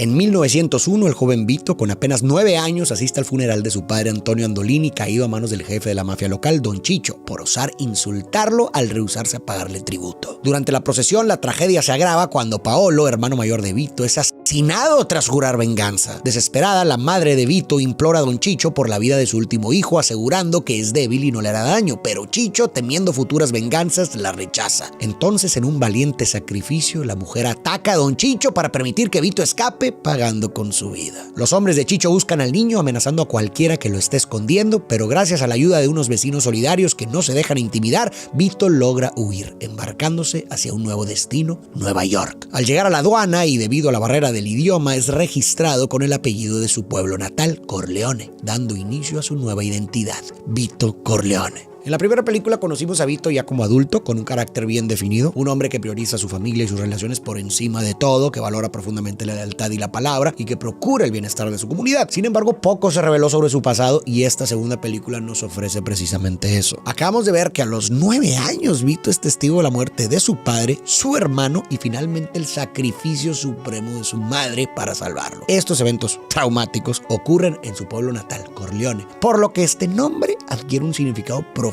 En 1901, el joven Vito, con apenas 9 años, asiste al funeral de su padre Antonio Andolini, caído a manos del jefe de la mafia local, Don Chicho, por osar insultarlo al rehusarse a pagarle tributo. Durante la procesión, la tragedia se agrava cuando Paolo, hermano mayor de Vito, es asesinado tras jurar venganza. Desesperada, la madre de Vito implora a Don Chicho por la vida de su último hijo, asegurando que es débil y no le hará daño, pero Chicho, temiendo futuras venganzas, la rechaza. Entonces, en un valiente sacrificio, la mujer ataca a Don Chicho para permitir que Vito escape, pagando con su vida. Los hombres de Chicho buscan al niño, amenazando a cualquiera que lo esté escondiendo, pero gracias a la ayuda de unos vecinos solidarios que no se dejan intimidar, Vito logra huir, embarcándose hacia un nuevo destino, Nueva York. Al llegar a la aduana y debido a la barrera del idioma, es registrado con el apellido de su pueblo natal, Corleone, dando inicio a su nueva identidad, Vito Corleone. En la primera película conocimos a Vito ya como adulto, con un carácter bien definido, un hombre que prioriza a su familia y sus relaciones por encima de todo, que valora profundamente la lealtad y la palabra y que procura el bienestar de su comunidad. Sin embargo, poco se reveló sobre su pasado y esta segunda película nos ofrece precisamente eso. Acabamos de ver que a los 9 años Vito es testigo de la muerte de su padre, su hermano y finalmente el sacrificio supremo de su madre para salvarlo. Estos eventos traumáticos ocurren en su pueblo natal, Corleone, por lo que este nombre adquiere un significado profundo.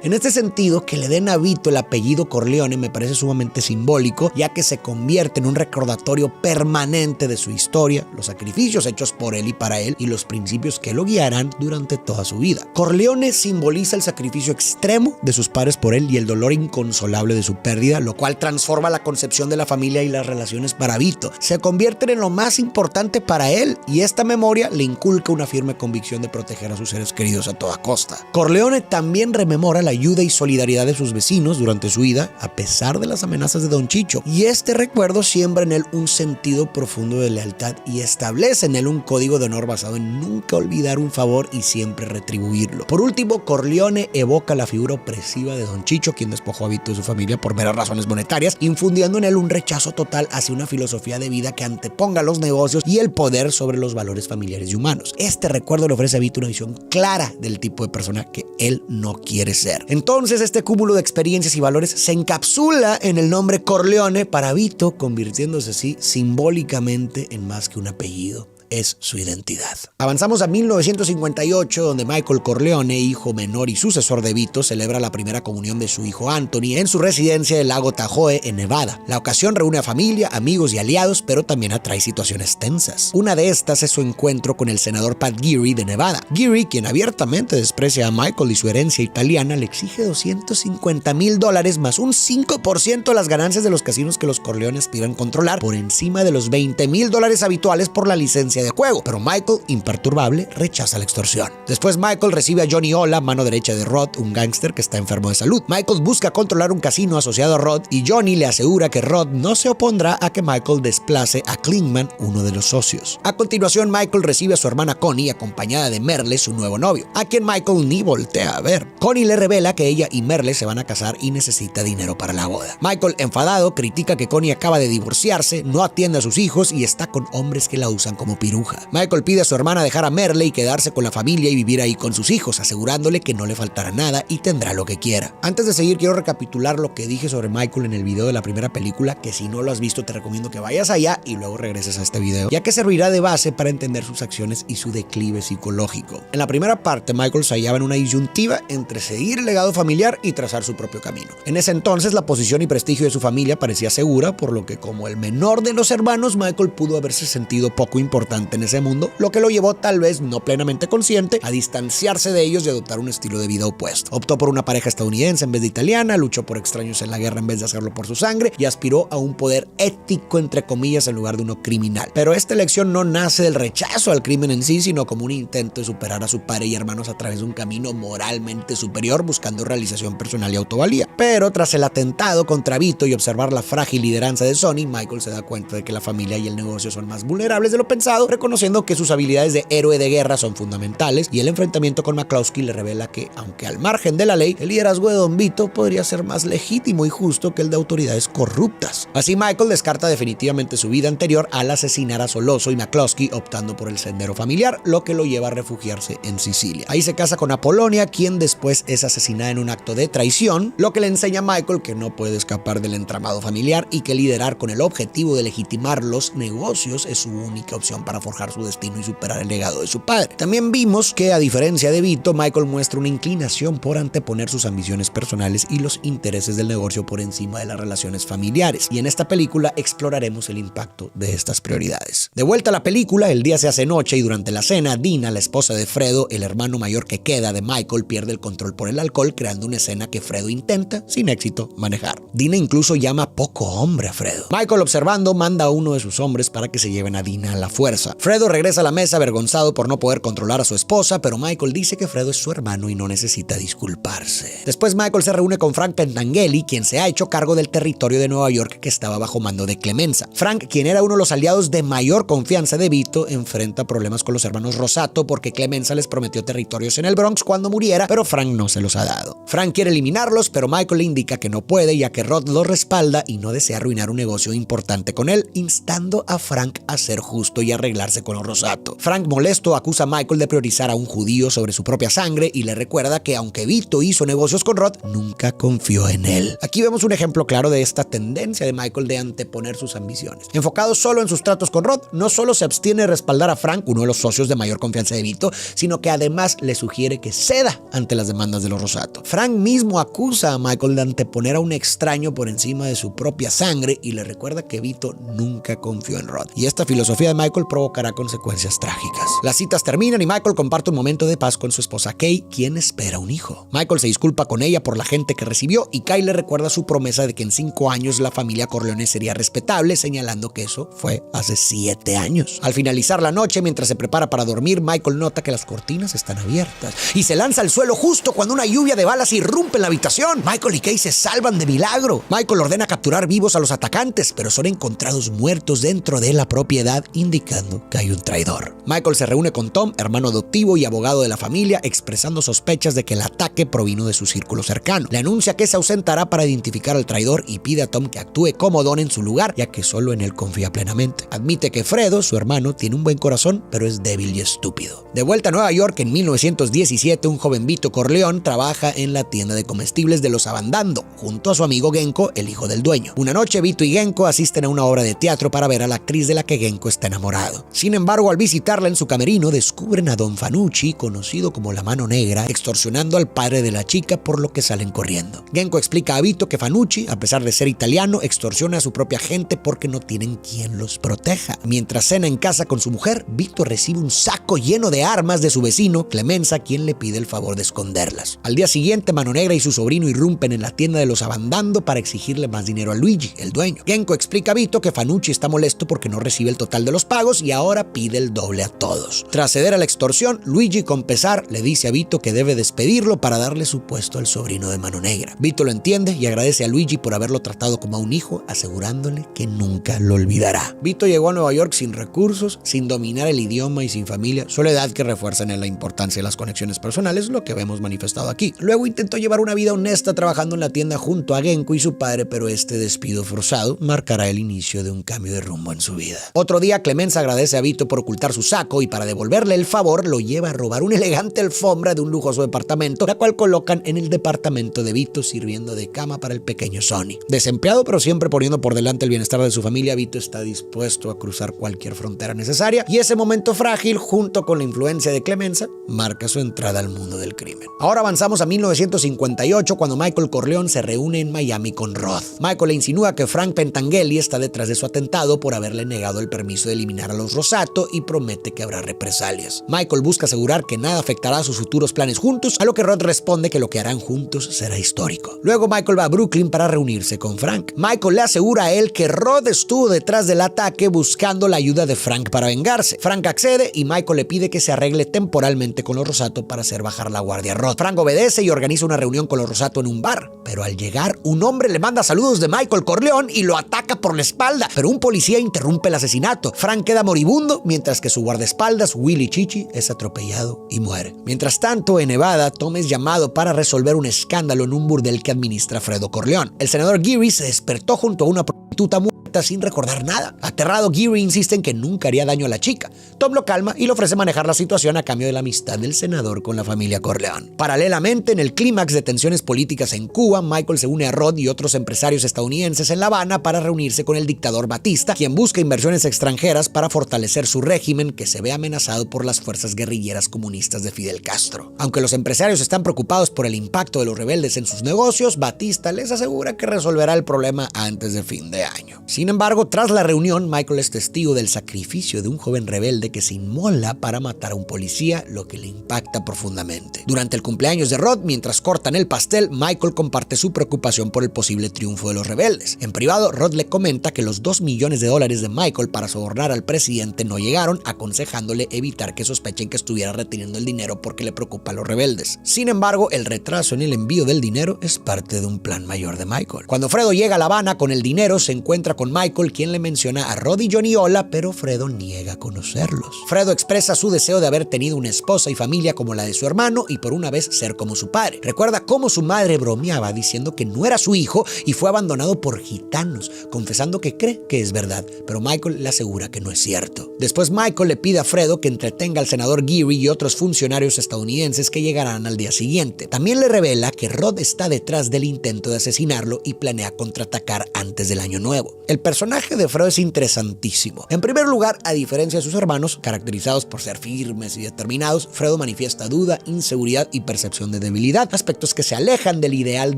En este sentido, que le den a Vito el apellido Corleone me parece sumamente simbólico, ya que se convierte en un recordatorio permanente de su historia, los sacrificios hechos por él y para él, y los principios que lo guiarán durante toda su vida. Corleone simboliza el sacrificio extremo de sus padres por él y el dolor inconsolable de su pérdida, lo cual transforma la concepción de la familia y las relaciones para Vito. Se convierten en lo más importante para él, y esta memoria le inculca una firme convicción de proteger a sus seres queridos a toda costa. Corleone también rememora la ayuda y solidaridad de sus vecinos durante su vida, a pesar de las amenazas de Don Chicho, y este recuerdo siembra en él un sentido profundo de lealtad y establece en él un código de honor basado en nunca olvidar un favor y siempre retribuirlo. Por último, Corleone evoca la figura opresiva de Don Chicho, quien despojó a Vito de su familia por meras razones monetarias, infundiendo en él un rechazo total hacia una filosofía de vida que anteponga los negocios y el poder sobre los valores familiares y humanos. Este recuerdo le ofrece a Vito una visión clara del tipo de persona que él no quiere ser. Entonces, este cúmulo de experiencias y valores se encapsula en el nombre Corleone para Vito, convirtiéndose así simbólicamente en más que un apellido. Es su identidad. Avanzamos a 1958, donde Michael Corleone, hijo menor y sucesor de Vito, celebra la primera comunión de su hijo Anthony en su residencia del lago Tahoe, en Nevada. La ocasión reúne a familia, amigos y aliados, pero también atrae situaciones tensas. Una de estas es su encuentro con el senador Pat Geary de Nevada. Geary, quien abiertamente desprecia a Michael y su herencia italiana, le exige $250,000 más un 5% de las ganancias de los casinos que los Corleone aspiran controlar, por encima de los $20,000 habituales por la licencia de juego, pero Michael, imperturbable, rechaza la extorsión. Después Michael recibe a Johnny Ola, mano derecha de Rod, un gángster que está enfermo de salud. Michael busca controlar un casino asociado a Rod y Johnny le asegura que Rod no se opondrá a que Michael desplace a Klingman, uno de los socios. A continuación, Michael recibe a su hermana Connie, acompañada de Merle, su nuevo novio, a quien Michael ni voltea a ver. Connie le revela que ella y Merle se van a casar y necesita dinero para la boda. Michael, enfadado, critica que Connie acaba de divorciarse, no atiende a sus hijos y está con hombres que la usan como piruja. Michael pide a su hermana dejar a Merle y quedarse con la familia y vivir ahí con sus hijos, asegurándole que no le faltará nada y tendrá lo que quiera. Antes de seguir, quiero recapitular lo que dije sobre Michael en el video de la primera película, que si no lo has visto te recomiendo que vayas allá y luego regreses a este video, ya que servirá de base para entender sus acciones y su declive psicológico. En la primera parte, Michael se hallaba en una disyuntiva entre seguir el legado familiar y trazar su propio camino. En ese entonces, la posición y prestigio de su familia parecía segura, por lo que como el menor de los hermanos, Michael pudo haberse sentido poco importante en ese mundo, lo que lo llevó, tal vez no plenamente consciente, a distanciarse de ellos y adoptar un estilo de vida opuesto. Optó por una pareja estadounidense en vez de italiana, luchó por extraños en la guerra en vez de hacerlo por su sangre y aspiró a un poder ético, entre comillas, en lugar de uno criminal. Pero esta elección no nace del rechazo al crimen en sí, sino como un intento de superar a su padre y hermanos a través de un camino moralmente superior, buscando realización personal y autovalía. Pero tras el atentado contra Vito y observar la frágil lideranza de Sonny, Michael se da cuenta de que la familia y el negocio son más vulnerables de lo pensado atentado, reconociendo que sus habilidades de héroe de guerra son fundamentales, y el enfrentamiento con McCloskey le revela que, aunque al margen de la ley, el liderazgo de Don Vito podría ser más legítimo y justo que el de autoridades corruptas. Así, Michael descarta definitivamente su vida anterior al asesinar a Soloso y McCloskey, optando por el sendero familiar, lo que lo lleva a refugiarse en Sicilia. Ahí se casa con Apolonia, quien después es asesinada en un acto de traición, lo que le enseña a Michael que no puede escapar del entramado familiar y que liderar con el objetivo de legitimar los negocios es su única opción para forjar su destino y superar el legado de su padre. También vimos que, a diferencia de Vito, Michael muestra una inclinación por anteponer sus ambiciones personales y los intereses del negocio por encima de las relaciones familiares, y en esta película exploraremos el impacto de estas prioridades. De vuelta a la película, el día se hace noche y durante la cena, Dina, la esposa de Fredo, el hermano mayor que queda de Michael, pierde el control por el alcohol, creando una escena que Fredo intenta, sin éxito, manejar. Dina incluso llama poco hombre a Fredo. Michael, observando, manda a uno de sus hombres para que se lleven a Dina a la fuerza. Fredo regresa a la mesa avergonzado por no poder controlar a su esposa, pero Michael dice que Fredo es su hermano y no necesita disculparse. Después, Michael se reúne con Frank Pentangeli, quien se ha hecho cargo del territorio de Nueva York que estaba bajo mando de Clemenza. Frank, quien era uno de los aliados de mayor confianza de Vito, enfrenta problemas con los hermanos Rosato porque Clemenza les prometió territorios en el Bronx cuando muriera, pero Frank no se los ha dado. Frank quiere eliminarlos, pero Michael le indica que no puede, ya que Rod lo respalda y no desea arruinar un negocio importante con él, instando a Frank a ser justo y arreglarse con los Rosato. Frank, molesto, acusa a Michael de priorizar a un judío sobre su propia sangre y le recuerda que, aunque Vito hizo negocios con Rod, nunca confió en él. Aquí vemos un ejemplo claro de esta tendencia de Michael de anteponer sus ambiciones. Enfocado solo en sus tratos con Rod, no solo se abstiene de respaldar a Frank, uno de los socios de mayor confianza de Vito, sino que además le sugiere que ceda ante las demandas de los Rosato. Frank mismo acusa a Michael de anteponer a un extraño por encima de su propia sangre y le recuerda que Vito nunca confió en Rod. Y esta filosofía de Michael provocará consecuencias trágicas. Las citas terminan y Michael comparte un momento de paz con su esposa Kay, quien espera un hijo. Michael se disculpa con ella por la gente que recibió y Kay le recuerda su promesa de que en 5 años la familia Corleone sería respetable, señalando que eso fue hace 7 años. Al finalizar la noche, mientras se prepara para dormir, Michael nota que las cortinas están abiertas y se lanza al suelo justo cuando una lluvia de balas irrumpe en la habitación. Michael y Kay se salvan de milagro. Michael ordena capturar vivos a los atacantes, pero son encontrados muertos dentro de la propiedad, indicando que hay un traidor. Michael se reúne con Tom, hermano adoptivo y abogado de la familia, expresando sospechas de que el ataque provino de su círculo cercano. Le anuncia que se ausentará para identificar al traidor y pide a Tom que actúe como Don en su lugar, ya que solo en él confía plenamente. Admite que Fredo, su hermano, tiene un buen corazón, pero es débil y estúpido. De vuelta a Nueva York, en 1917, un joven Vito Corleone trabaja en la tienda de comestibles de los Abandando, junto a su amigo Genco, el hijo del dueño. Una noche, Vito y Genco asisten a una obra de teatro para ver a la actriz de la que Genco está enamorado. Sin embargo, al visitarla en su camerino, descubren a Don Fanucci, conocido como la Mano Negra, extorsionando al padre de la chica, por lo que salen corriendo. Genco explica a Vito que Fanucci, a pesar de ser italiano, extorsiona a su propia gente porque no tienen quien los proteja. Mientras cena en casa con su mujer, Vito recibe un saco lleno de armas de su vecino, Clemenza, quien le pide el favor de esconderlas. Al día siguiente, Mano Negra y su sobrino irrumpen en la tienda de los Abandando para exigirle más dinero a Luigi, el dueño. Genco explica a Vito que Fanucci está molesto porque no recibe el total de los pagos y ahora pide el doble a todos. Tras ceder a la extorsión, Luigi, con pesar, le dice a Vito que debe despedirlo para darle su puesto al sobrino de Mano Negra. Vito lo entiende y agradece a Luigi por haberlo tratado como a un hijo, asegurándole que nunca lo olvidará. Vito llegó a Nueva York sin recursos, sin dominar el idioma y sin familia, soledad que refuerza en él la importancia de las conexiones personales, lo que vemos manifestado aquí. Luego intentó llevar una vida honesta trabajando en la tienda junto a Genco y su padre, pero este despido forzado marcará el inicio de un cambio de rumbo en su vida. Otro día, Clemenza agradece a Vito por ocultar su saco y para devolverle el favor lo lleva a robar una elegante alfombra de un lujoso departamento, la cual colocan en el departamento de Vito, sirviendo de cama para el pequeño Sonny. Desempleado, pero siempre poniendo por delante el bienestar de su familia, Vito está dispuesto a cruzar cualquier frontera necesaria y ese momento frágil, junto con la influencia de Clemenza, marca su entrada al mundo del crimen. Ahora avanzamos a 1958, cuando Michael Corleone se reúne en Miami con Roth. Michael le insinúa que Frank Pentangeli está detrás de su atentado por haberle negado el permiso de eliminar a los Rosato y promete que habrá represalias. Michael busca asegurar que nada afectará a sus futuros planes juntos, a lo que Rod responde que lo que harán juntos será histórico. Luego Michael va a Brooklyn para reunirse con Frank. Michael le asegura a él que Rod estuvo detrás del ataque buscando la ayuda de Frank para vengarse. Frank accede y Michael le pide que se arregle temporalmente con los Rosato para hacer bajar la guardia a Rod. Frank obedece y organiza una reunión con los Rosato en un bar, pero al llegar un hombre le manda saludos de Michael Corleone y lo ataca por la espalda, pero un policía interrumpe el asesinato. Frank queda moribundo mientras que su guardaespaldas Willie Chichi es atropellado y muere. Mientras tanto, en Nevada, Tom es llamado para resolver un escándalo en un burdel que administra Fredo Corleone. El senador Geary se despertó junto a una prostituta muerta sin recordar nada. Aterrado, Geary insiste en que nunca haría daño a la chica. Tom lo calma y le ofrece manejar la situación a cambio de la amistad del senador con la familia Corleone. Paralelamente, en el clímax de tensiones políticas en Cuba, Michael se une a Rod y otros empresarios estadounidenses en La Habana para reunirse con el dictador Batista, quien busca inversiones extranjeras para fortalecer su régimen que se ve amenazado por las fuerzas guerrilleras comunistas de Fidel Castro. Aunque los empresarios están preocupados por el impacto de los rebeldes en sus negocios, Batista les asegura que resolverá el problema antes de fin de año. Sin embargo, tras la reunión, Michael es testigo del sacrificio de un joven rebelde que se inmola para matar a un policía, lo que le impacta profundamente. Durante el cumpleaños de Rod, mientras cortan el pastel, Michael comparte su preocupación por el posible triunfo de los rebeldes. En privado, Rod le comenta que los $2 millones de Michael para sobornar al presidente no llegaron, aconsejándole evitar que sospechen que estuviera reteniendo el dinero porque le preocupa a los rebeldes. Sin embargo, el retraso en el envío del dinero es parte de un plan mayor de Michael. Cuando Fredo llega a La Habana con el dinero, se encuentra con Michael, quien le menciona a Rod y Johnny Ola, pero Fredo niega conocerlos. Fredo expresa su deseo de haber tenido una esposa y familia como la de su hermano y por una vez ser como su padre. Recuerda cómo su madre bromeaba diciendo que no era su hijo y fue abandonado por gitanos, confesando que cree que es verdad, pero Michael le asegura que no es cierto. Después Michael le pide a Fredo que entretenga al senador Geary y otros funcionarios estadounidenses que llegarán al día siguiente. También le revela que Rod está detrás del intento de asesinarlo y planea contraatacar antes del año nuevo. El personaje de Fredo es interesantísimo. En primer lugar, a diferencia de sus hermanos, caracterizados por ser firmes y determinados, Fredo manifiesta duda, inseguridad y percepción de debilidad, aspectos que se alejan del ideal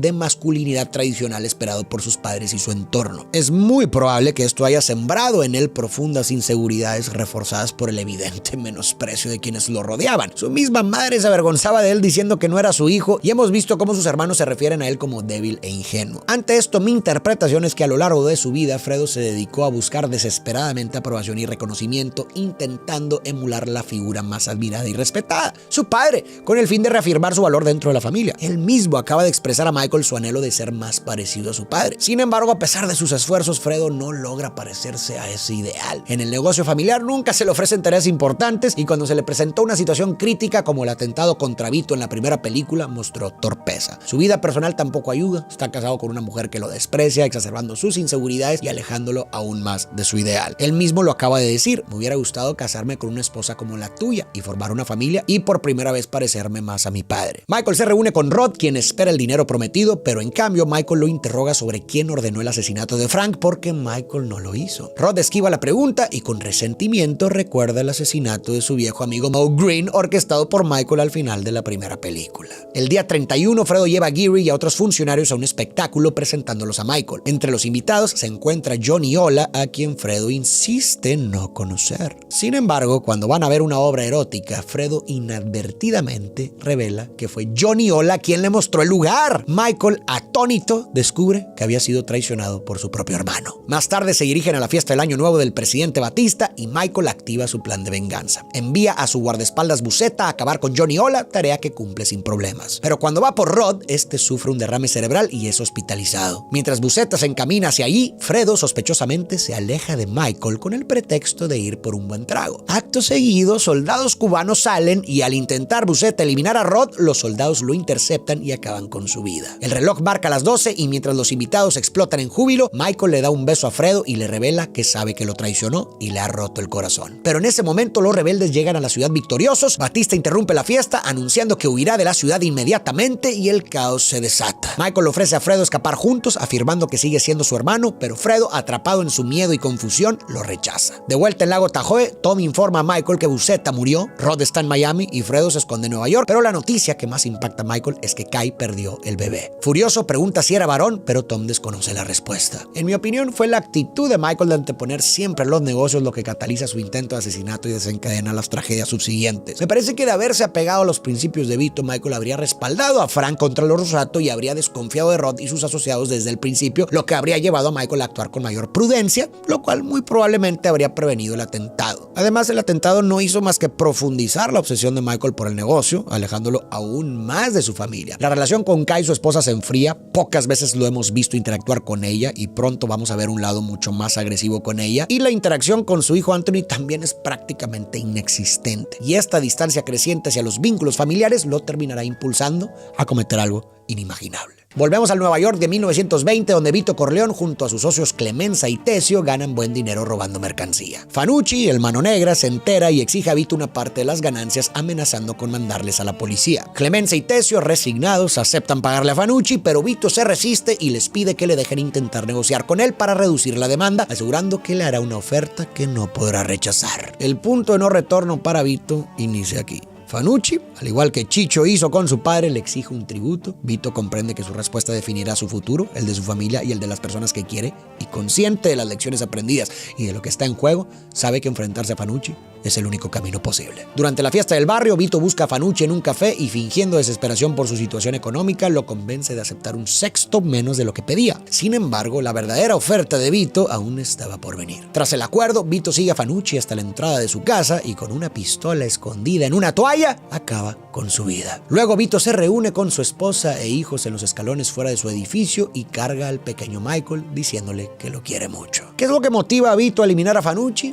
de masculinidad tradicional esperado por sus padres y su entorno. Es muy probable que esto haya sembrado en él profundas inseguridades reforzadas por el evidente menosprecio de quienes lo rodeaban. Su misma madre se avergonzaba de él diciendo que no era su hijo y hemos visto cómo sus hermanos se refieren a él como débil e ingenuo. Ante esto, mi interpretación es que a lo largo de su vida, Fredo se dedicó a buscar desesperadamente aprobación y reconocimiento, intentando emular la figura más admirada y respetada, su padre, con el fin de reafirmar su valor dentro de la familia. Él mismo acaba de expresar a Michael su anhelo de ser más parecido a su padre. Sin embargo, a pesar de sus esfuerzos, Fredo no logra parecerse a ese ideal. En el negocio familiar nunca se le ofrecen tareas importantes y cuando se le presentó una situación crítica como el atentado contra Vito en la primera película, mostró torpeza. Su vida personal tampoco ayuda. Está casado con una mujer que lo desprecia, exacerbando sus inseguridades y alejándolo aún más de su ideal. Él mismo lo acaba de decir: me hubiera gustado casarme con una esposa como la tuya y formar una familia y por primera vez parecerme más a mi padre. Michael se reúne con Rod, quien espera el dinero prometido, pero en cambio Michael lo interroga sobre quién ordenó el asesinato de Frank porque Michael no lo hizo. Rod esquiva la pregunta y con resentimiento recuerda el asesinato de su viejo amigo Moe Green, orquestado por Michael al final de la primera película. El día 31, Fredo lleva a Geary y a otros funcionarios a un espectáculo presentándolos a Michael. Entre los invitados se encuentra Johnny Ola, a quien Fredo insiste en no conocer. Sin embargo, cuando van a ver una obra erótica, Fredo inadvertidamente revela que fue Johnny Ola quien le mostró el lugar. Michael, atónito, descubre que había sido traicionado por su propio hermano. Más tarde se dirigen a la fiesta del Año Nuevo del presidente Batista y Michael activa su plan de venganza. Envía a su guardaespaldas Buscetta a acabar con Johnny Ola, tarea que cumple sin problemas. Pero cuando va por Rod, este sufre un derrame cerebral y es hospitalizado. Mientras Buscetta se encamina hacia allí, Fredo sospechosamente se aleja de Michael con el pretexto de ir por un buen trago. Acto seguido, soldados cubanos salen y al intentar Buscetta eliminar a Rod, los soldados lo interceptan y acaban con su vida. El reloj marca las 12 y mientras los invitados explotan en júbilo, Michael le da un beso a Fredo y le revela que sabe que lo traicionó y le ha roto el corazón. Pero en ese momento los rebeldes llegan a la ciudad victoriosos. Batista interrumpe la fiesta anunciando que huirá de la ciudad inmediatamente y el caos se desata. Michael ofrece a Fredo escapar juntos, afirmando que sigue siendo su hermano, pero Fredo Fredo, atrapado en su miedo y confusión, lo rechaza. De vuelta en Lago Tahoe, Tom informa a Michael que Buscetta murió, Rod está en Miami y Fredo se esconde en Nueva York, pero la noticia que más impacta a Michael es que Kai perdió el bebé. Furioso, pregunta si era varón, pero Tom desconoce la respuesta. En mi opinión, fue la actitud de Michael de anteponer siempre los negocios lo que cataliza su intento de asesinato y desencadena las tragedias subsiguientes. Me parece que de haberse apegado a los principios de Vito, Michael habría respaldado a Frank contra los Rosato y habría desconfiado de Rod y sus asociados desde el principio, lo que habría llevado a Michael a actuar con mayor prudencia, lo cual muy probablemente habría prevenido el atentado. Además, el atentado no hizo más que profundizar la obsesión de Michael por el negocio, alejándolo aún más de su familia. La relación con Kai, su esposa, se enfría, pocas veces lo hemos visto interactuar con ella y pronto vamos a ver un lado mucho más agresivo con ella, y la interacción con su hijo Anthony también es prácticamente inexistente. Y esta distancia creciente hacia los vínculos familiares lo terminará impulsando a cometer algo inimaginable. Volvemos al Nueva York de 1920, donde Vito Corleone junto a sus socios Clemenza y Tesio ganan buen dinero robando mercancía. Fanucci, el mano negra, se entera y exige a Vito una parte de las ganancias, amenazando con mandarles a la policía. Clemenza y Tesio, resignados, aceptan pagarle a Fanucci, pero Vito se resiste y les pide que le dejen intentar negociar con él para reducir la demanda, asegurando que le hará una oferta que no podrá rechazar. El punto de no retorno para Vito inicia aquí. Fanucci, al igual que Chicho hizo con su padre, le exige un tributo. Vito comprende que su respuesta definirá su futuro, el de su familia y el de las personas que quiere, y consciente de las lecciones aprendidas y de lo que está en juego, sabe que enfrentarse a Fanucci es el único camino posible. Durante la fiesta del barrio, Vito busca a Fanucci en un café y, fingiendo desesperación por su situación económica, lo convence de aceptar un sexto menos de lo que pedía. Sin embargo, la verdadera oferta de Vito aún estaba por venir. Tras el acuerdo, Vito sigue a Fanucci hasta la entrada de su casa y con una pistola escondida en una toalla, acaba con su vida. Luego Vito se reúne con su esposa e hijos en los escalones fuera de su edificio y carga al pequeño Michael diciéndole que lo quiere mucho. ¿Qué es lo que motiva a Vito a eliminar a Fanucci?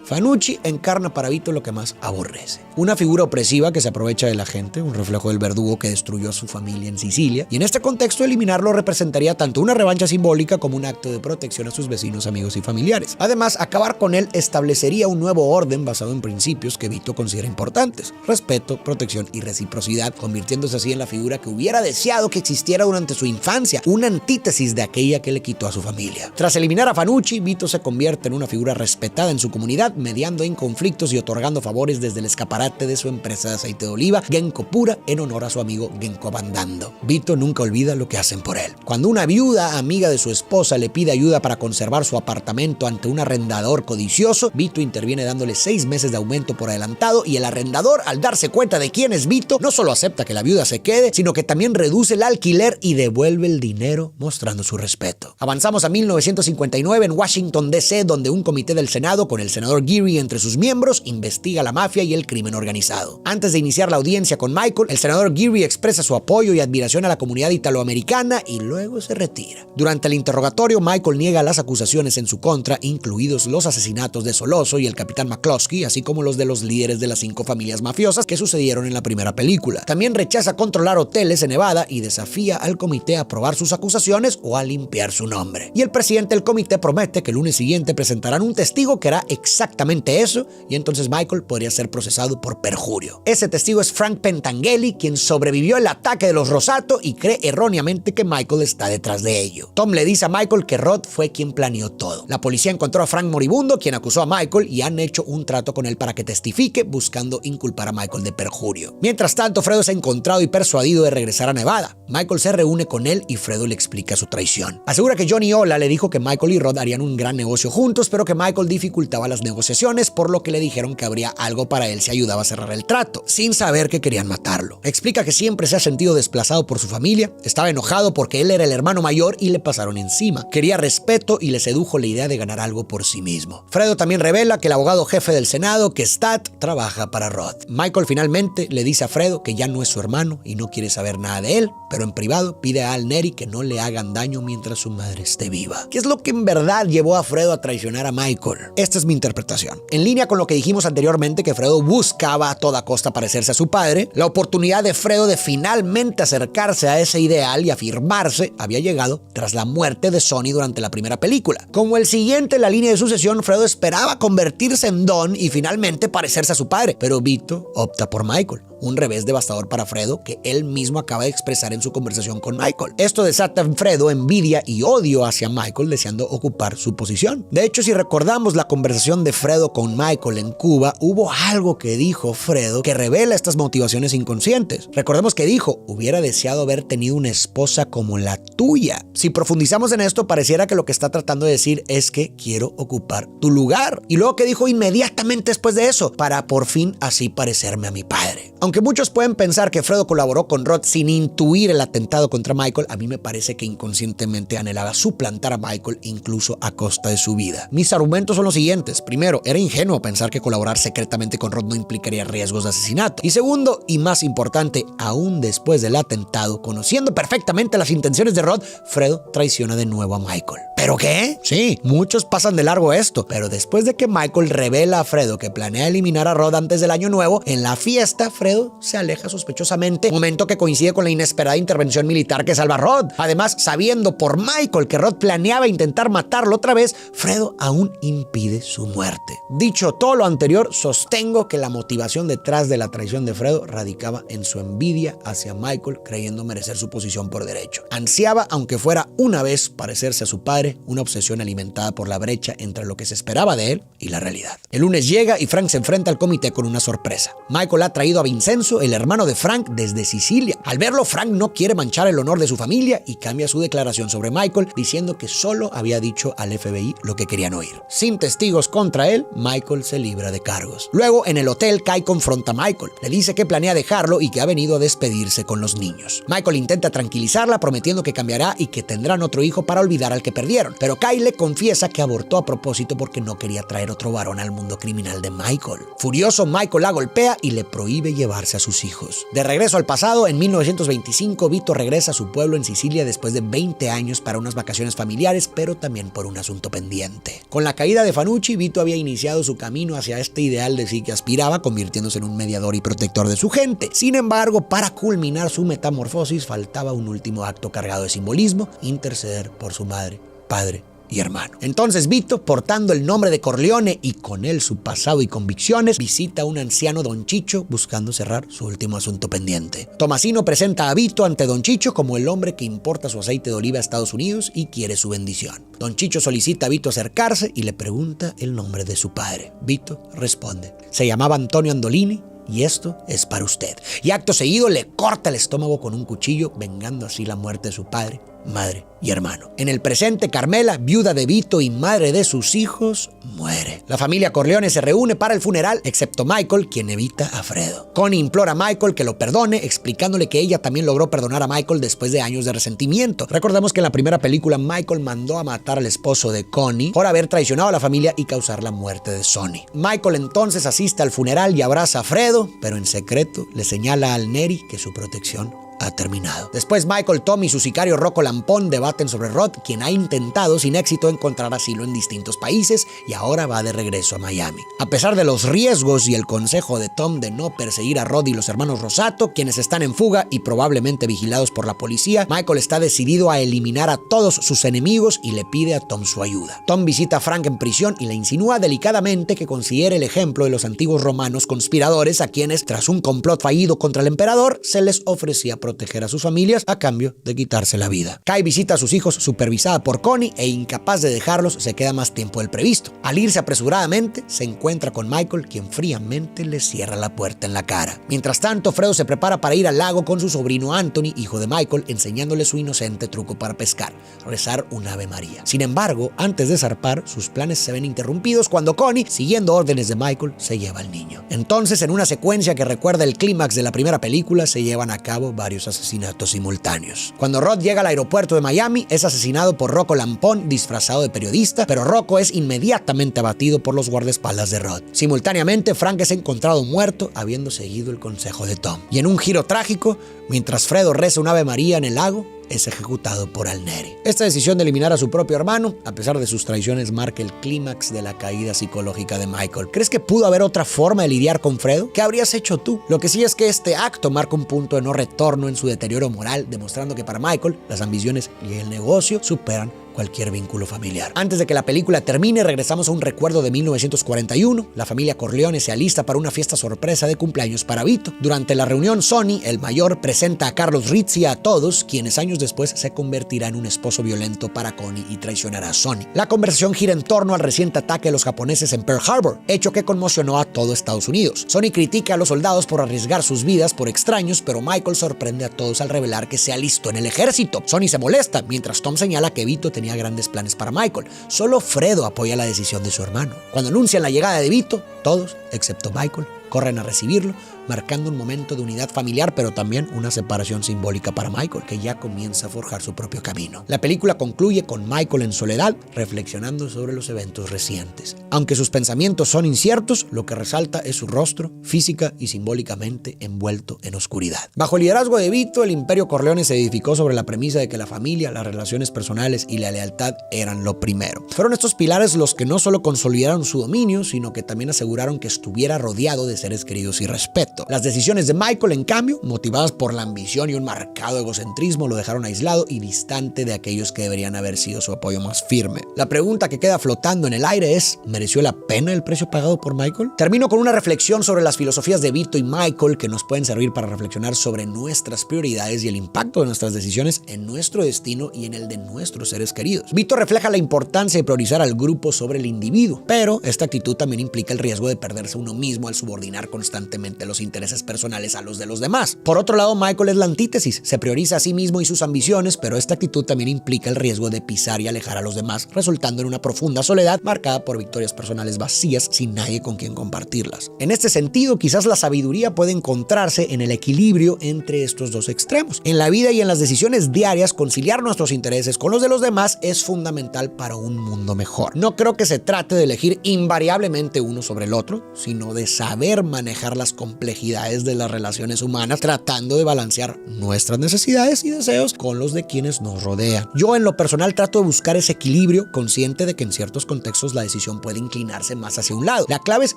Fanucci encarna para Vito lo que más aborrece. Una figura opresiva que se aprovecha de la gente, un reflejo del verdugo que destruyó a su familia en Sicilia, y en este contexto eliminarlo representaría tanto una revancha simbólica como un acto de protección a sus vecinos, amigos y familiares. Además, acabar con él establecería un nuevo orden basado en principios que Vito considera importantes: respeto, protección y reciprocidad, convirtiéndose así en la figura que hubiera deseado que existiera durante su infancia, una antítesis de aquella que le quitó a su familia. Tras eliminar a Fanucci, Vito se convierte en una figura respetada en su comunidad, mediando en conflictos y otorgando favores desde el escaparate de su empresa de aceite de oliva, Genco Pura, en honor a su amigo Genco Abandando. Vito nunca olvida lo que hacen por él. Cuando una viuda amiga de su esposa le pide ayuda para conservar su apartamento ante un arrendador codicioso, Vito interviene dándole 6 meses de aumento por adelantado, y el arrendador, al darse cuenta de quién es Vito, no solo acepta que la viuda se quede, sino que también reduce el alquiler y devuelve el dinero, mostrando su respeto. Avanzamos a 1959 en Washington, D.C., donde un comité del Senado, con el senador Geary entre sus miembros, investiga la mafia y el crimen organizado. Antes de iniciar la audiencia con Michael, el senador Geary expresa su apoyo y admiración a la comunidad italoamericana y luego se retira. Durante el interrogatorio, Michael niega las acusaciones en su contra, incluidos los asesinatos de Soloso y el capitán McCloskey, así como los de los líderes de las 5 familias mafiosas que sucedieron en la primera película. También rechaza controlar hoteles en Nevada y desafía al comité a probar sus acusaciones o a limpiar su nombre. Y el presidente del comité promete que el lunes siguiente presentarán un testigo que hará exactamente eso, y entonces Michael podría ser procesado por perjurio. Ese testigo es Frank Pentangeli, quien sobrevivió al ataque de los Rosato y cree erróneamente que Michael está detrás de ello. Tom le dice a Michael que Rod fue quien planeó todo. La policía encontró a Frank moribundo, quien acusó a Michael, y han hecho un trato con él para que testifique, buscando inculpar a Michael de perjurio. Mientras tanto, Fredo se ha encontrado y persuadido de regresar a Nevada. Michael se reúne con él y Fredo le explica su traición. Asegura que Johnny Ola le dijo que Michael y Rod harían un gran negocio juntos, pero que Michael dificultaba las negociaciones, por lo que le dijeron que habría algo para él si ayudaba a cerrar el trato, sin saber que querían matarlo. Explica que siempre se ha sentido desplazado por su familia, estaba enojado porque él era el hermano mayor y le pasaron encima. Quería respeto y le sedujo la idea de ganar algo por sí mismo. Fredo también revela que el abogado jefe del Senado, que Stat, trabaja para Rod. Michael finalmente le dice a Fredo que ya no es su hermano y no quiere saber nada de él, pero en privado pide a Al Neri que no le hagan daño mientras su madre esté viva. ¿Qué es lo que en verdad llevó a Fredo a traicionar a Michael? Esta es mi interpretación. En línea con lo que dijimos anteriormente, que Fredo buscaba a toda costa parecerse a su padre, la oportunidad de Fredo de finalmente acercarse a ese ideal y afirmarse había llegado tras la muerte de Sonny durante la primera película. Como el siguiente en la línea de sucesión, Fredo esperaba convertirse en Don y finalmente parecerse a su padre, pero Vito opta por Michael, un revés devastador para Fredo que él mismo acaba de expresar en su conversación con Michael. Esto desata en Fredo envidia y odio hacia Michael, deseando ocupar su posición. De hecho, si recordamos la conversación de Fredo con Michael en Cuba, hubo algo que dijo Fredo que revela estas motivaciones inconscientes. Recordemos que dijo: hubiera deseado haber tenido una esposa como la tuya. Si profundizamos en esto, pareciera que lo que está tratando de decir es que quiero ocupar tu lugar. Y luego que dijo inmediatamente después de eso: para por fin así parecerme a mi padre. Aunque muchos pueden pensar que Fredo colaboró con Rod sin intuir el atentado contra Michael, a mí me parece que inconscientemente anhelaba suplantar a Michael incluso a costa de su vida. Mis argumentos son los siguientes. Primero, era ingenuo pensar que colaborar secretamente con Rod no implicaría riesgos de asesinato. Y segundo, y más importante, aún después del atentado, conociendo perfectamente las intenciones de Rod, Fredo traiciona de nuevo a Michael. ¿Pero qué? Sí, muchos pasan de largo esto, pero después de que Michael revela a Fredo que planea eliminar a Rod antes del año nuevo, en la fiesta Fredo se aleja sospechosamente, momento que coincide con la inesperada intervención militar que salva a Rod. Además, sabiendo por Michael que Rod planeaba intentar matarlo otra vez, Fredo aún impide su muerte. Dicho todo lo anterior, sostengo que la motivación detrás de la traición de Fredo radicaba en su envidia hacia Michael, creyendo merecer su posición por derecho. Ansiaba, aunque fuera una vez, parecerse a su padre, una obsesión alimentada por la brecha entre lo que se esperaba de él y la realidad. El lunes llega y Frank se enfrenta al comité con una sorpresa. Michael ha traído a Vincenzo, el hermano de Frank, desde Sicilia. Al verlo, Frank no quiere manchar el honor de su familia y cambia su declaración sobre Michael, diciendo que solo había dicho al FBI lo que querían oír. Sin testigos contra él, Michael se libra de cargos. Luego, en el hotel, Kai confronta a Michael. Le dice que planea dejarlo y que ha venido a despedirse con los niños. Michael intenta tranquilizarla, prometiendo que cambiará y que tendrán otro hijo para olvidar al que perdieron. Pero Kai le confiesa que abortó a propósito porque no quería traer otro varón al mundo criminal de Michael. Furioso, Michael la golpea y le prohíbe llevarse a sus hijos. De regreso al pasado, en 1925, Vito regresa a su pueblo en Sicilia después de 20 años para unas vacaciones familiares, pero también por un asunto pendiente. Con la caída de Fanucci, Vito había iniciado su camino hacia este ideal de sí que aspiraba, convirtiéndose en un mediador y protector de su gente. Sin embargo, para culminar su metamorfosis, faltaba un último acto cargado de simbolismo: interceder por su madre, padre y hermano. Entonces Vito, portando el nombre de Corleone y con él su pasado y convicciones, visita a un anciano Don Chicho buscando cerrar su último asunto pendiente. Tomasino presenta a Vito ante Don Chicho como el hombre que importa su aceite de oliva a Estados Unidos y quiere su bendición. Don Chicho solicita a Vito acercarse y le pregunta el nombre de su padre. Vito responde: se llamaba Antonio Andolini y esto es para usted. Y acto seguido le corta el estómago con un cuchillo, vengando así la muerte de su padre, madre y hermano. En el presente, Carmela, viuda de Vito y madre de sus hijos, muere. La familia Corleone se reúne para el funeral, excepto Michael, quien evita a Fredo. Connie implora a Michael que lo perdone, explicándole que ella también logró perdonar a Michael después de años de resentimiento. Recordemos que en la primera película Michael mandó a matar al esposo de Connie por haber traicionado a la familia y causar la muerte de Sonny. Michael entonces asiste al funeral y abraza a Fredo, pero en secreto le señala al Neri que su protección ha terminado. Después Michael, Tom y su sicario Rocco Lampón debaten sobre Rod, quien ha intentado sin éxito encontrar asilo en distintos países y ahora va de regreso a Miami. A pesar de los riesgos y el consejo de Tom de no perseguir a Rod y los hermanos Rosato, quienes están en fuga y probablemente vigilados por la policía, Michael está decidido a eliminar a todos sus enemigos y le pide a Tom su ayuda. Tom visita a Frank en prisión y le insinúa delicadamente que considere el ejemplo de los antiguos romanos conspiradores a quienes, tras un complot fallido contra el emperador, se les ofrecía proteger a sus familias a cambio de quitarse la vida. Kai visita a sus hijos supervisada por Connie e incapaz de dejarlos se queda más tiempo del previsto. Al irse apresuradamente, se encuentra con Michael, quien fríamente le cierra la puerta en la cara. Mientras tanto, Fredo se prepara para ir al lago con su sobrino Anthony, hijo de Michael, enseñándole su inocente truco para pescar: rezar un Ave María. Sin embargo, antes de zarpar, sus planes se ven interrumpidos cuando Connie, siguiendo órdenes de Michael, se lleva al niño. Entonces, en una secuencia que recuerda el clímax de la primera película, se llevan a cabo varios asesinatos simultáneos. Cuando Rod llega al aeropuerto de Miami, es asesinado por Rocco Lampón, disfrazado de periodista, pero Rocco es inmediatamente abatido por los guardaespaldas de Rod. Simultáneamente, Frank es encontrado muerto, habiendo seguido el consejo de Tom. Y en un giro trágico, mientras Fredo reza un Ave María en el lago, es ejecutado por Al Neri. Esta decisión de eliminar a su propio hermano, a pesar de sus traiciones, marca el clímax de la caída psicológica de Michael. ¿Crees que pudo haber otra forma de lidiar con Fredo? ¿Qué habrías hecho tú? Lo que sí es que este acto marca un punto de no retorno en su deterioro moral, demostrando que para Michael las ambiciones y el negocio superan cualquier vínculo familiar. Antes de que la película termine, regresamos a un recuerdo de 1941. La familia Corleone se alista para una fiesta sorpresa de cumpleaños para Vito. Durante la reunión, Sonny, el mayor, presenta a Carlos Rizzi a todos, quienes años después se convertirá en un esposo violento para Connie y traicionará a Sonny. La conversación gira en torno al reciente ataque de los japoneses en Pearl Harbor, hecho que conmocionó a todo Estados Unidos. Sonny critica a los soldados por arriesgar sus vidas por extraños, pero Michael sorprende a todos al revelar que se alistó en el ejército. Sonny se molesta, mientras Tom señala que Vito tenía grandes planes para Michael. Solo Fredo apoya la decisión de su hermano. Cuando anuncian la llegada de Vito, todos, excepto Michael, corren a recibirlo, marcando un momento de unidad familiar, pero también una separación simbólica para Michael, que ya comienza a forjar su propio camino. La película concluye con Michael en soledad, reflexionando sobre los eventos recientes. Aunque sus pensamientos son inciertos, lo que resalta es su rostro, física y simbólicamente envuelto en oscuridad. Bajo el liderazgo de Vito, el Imperio Corleone se edificó sobre la premisa de que la familia, las relaciones personales y la lealtad eran lo primero. Fueron estos pilares los que no solo consolidaron su dominio, sino que también aseguraron que estuviera rodeado de seres queridos y respeto. Las decisiones de Michael, en cambio, motivadas por la ambición y un marcado egocentrismo, lo dejaron aislado y distante de aquellos que deberían haber sido su apoyo más firme. La pregunta que queda flotando en el aire es: ¿mereció la pena el precio pagado por Michael? Termino con una reflexión sobre las filosofías de Vito y Michael que nos pueden servir para reflexionar sobre nuestras prioridades y el impacto de nuestras decisiones en nuestro destino y en el de nuestros seres queridos. Vito refleja la importancia de priorizar al grupo sobre el individuo, pero esta actitud también implica el riesgo de perderse uno mismo al subordinar constantemente los intereses personales a los de los demás. Por otro lado, Michael es la antítesis, se prioriza a sí mismo y sus ambiciones, pero esta actitud también implica el riesgo de pisar y alejar a los demás, resultando en una profunda soledad marcada por victorias personales vacías sin nadie con quien compartirlas. En este sentido, quizás la sabiduría puede encontrarse en el equilibrio entre estos dos extremos. En la vida y en las decisiones diarias, conciliar nuestros intereses con los de los demás es fundamental para un mundo mejor. No creo que se trate de elegir invariablemente uno sobre el otro, sino de saber manejar las complejidades de las relaciones humanas, tratando de balancear nuestras necesidades y deseos con los de quienes nos rodean. Yo en lo personal trato de buscar ese equilibrio, consciente de que en ciertos contextos la decisión puede inclinarse más hacia un lado. La clave es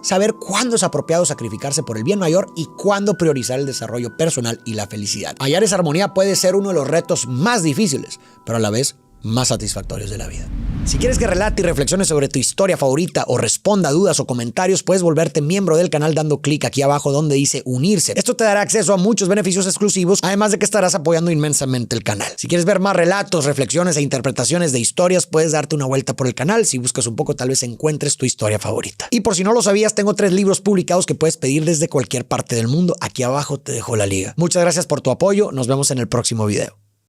saber cuándo es apropiado sacrificarse por el bien mayor y cuándo priorizar el desarrollo personal y la felicidad. Hallar esa armonía puede ser uno de los retos más difíciles, pero a la vez más satisfactorios de la vida. Si quieres que relate y reflexione sobre tu historia favorita o responda a dudas o comentarios, puedes volverte miembro del canal dando clic aquí abajo donde dice unirse. Esto te dará acceso a muchos beneficios exclusivos, además de que estarás apoyando inmensamente el canal. Si quieres ver más relatos, reflexiones e interpretaciones de historias, puedes darte una vuelta por el canal. Si buscas un poco, tal vez encuentres tu historia favorita. Y por si no lo sabías, tengo 3 libros publicados que puedes pedir desde cualquier parte del mundo. Aquí abajo te dejo la liga. Muchas gracias por tu apoyo. Nos vemos en el próximo video.